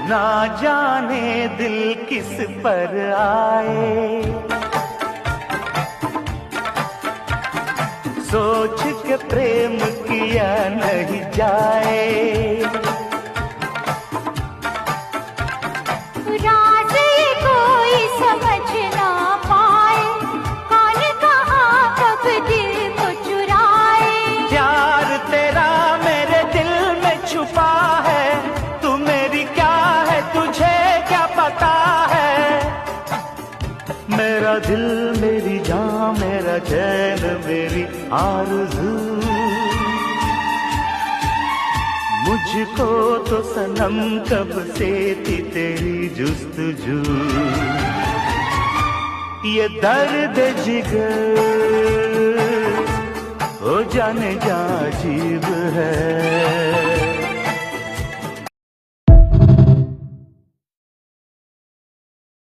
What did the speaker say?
ना जाने दिल किस पर आए। सोच के प्रेम किया नहीं जाए। राज ये कोई समझ ना पाए, कौन कहाँ कब दिल को चुराए। प्यार तेरा मेरे दिल में छुपा है, तू मेरी क्या है तुझे क्या पता है। मेरा दिल मेरी जान मेरा चैन मेरी आरज़ू, मुझको तो सनम कब से थी तेरी जुस्तजू। ये दर्द जिगर हो जाने जा अजीब है।